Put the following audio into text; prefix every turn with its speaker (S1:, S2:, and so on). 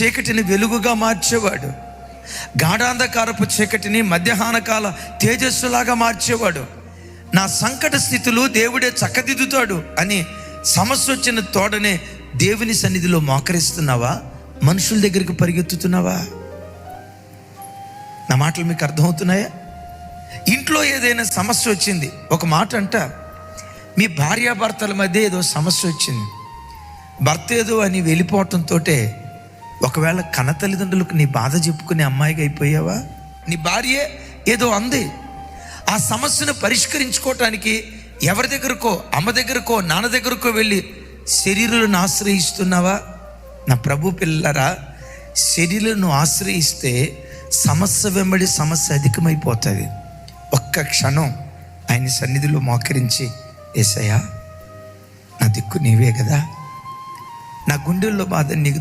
S1: చీకటిని వెలుగుగా మార్చేవాడు, గాఢాంధకారపు చీకటిని మధ్యాహ్నకాల తేజస్సులాగా మార్చేవాడు. నా సంకట స్థితులు దేవుడే చక్కదిద్దుతాడు అని సమస్య వచ్చిన తోడనే దేవుని సన్నిధిలో మోకరిస్తున్నావా? మనుషుల దగ్గరికి పరిగెత్తుతున్నావా? నా మాటలు మీకు అర్థమవుతున్నాయా? ఇంట్లో ఏదైనా సమస్య వచ్చింది, ఒక మాట అంట, మీ భార్యాభర్తల మధ్య ఏదో సమస్య వచ్చింది, భర్త ఏదో అని వెళ్ళిపోవటంతో ఒకవేళ కన్న తల్లిదండ్రులకు నీ బాధ చెప్పుకునే అమ్మాయిగా అయిపోయావా? నీ భార్య ఏదో అంది, ఆ సమస్యను పరిష్కరించుకోవటానికి ఎవరి దగ్గరకో, అమ్మ దగ్గరకో, నాన్న దగ్గరకో వెళ్ళి శరీరాలను ఆశ్రయిస్తున్నావా? నా ప్రభు పిల్లరా, శరీరాలను ఆశ్రయిస్తే సమస్య వెంబడి సమస్య అధికమైపోతుంది. ఒక్క క్షణం ఆయన సన్నిధిలో మోకరించి, యేసయ్యా నా దిక్కు నీవే కదా, నా గుండెల్లో బాధ నీకు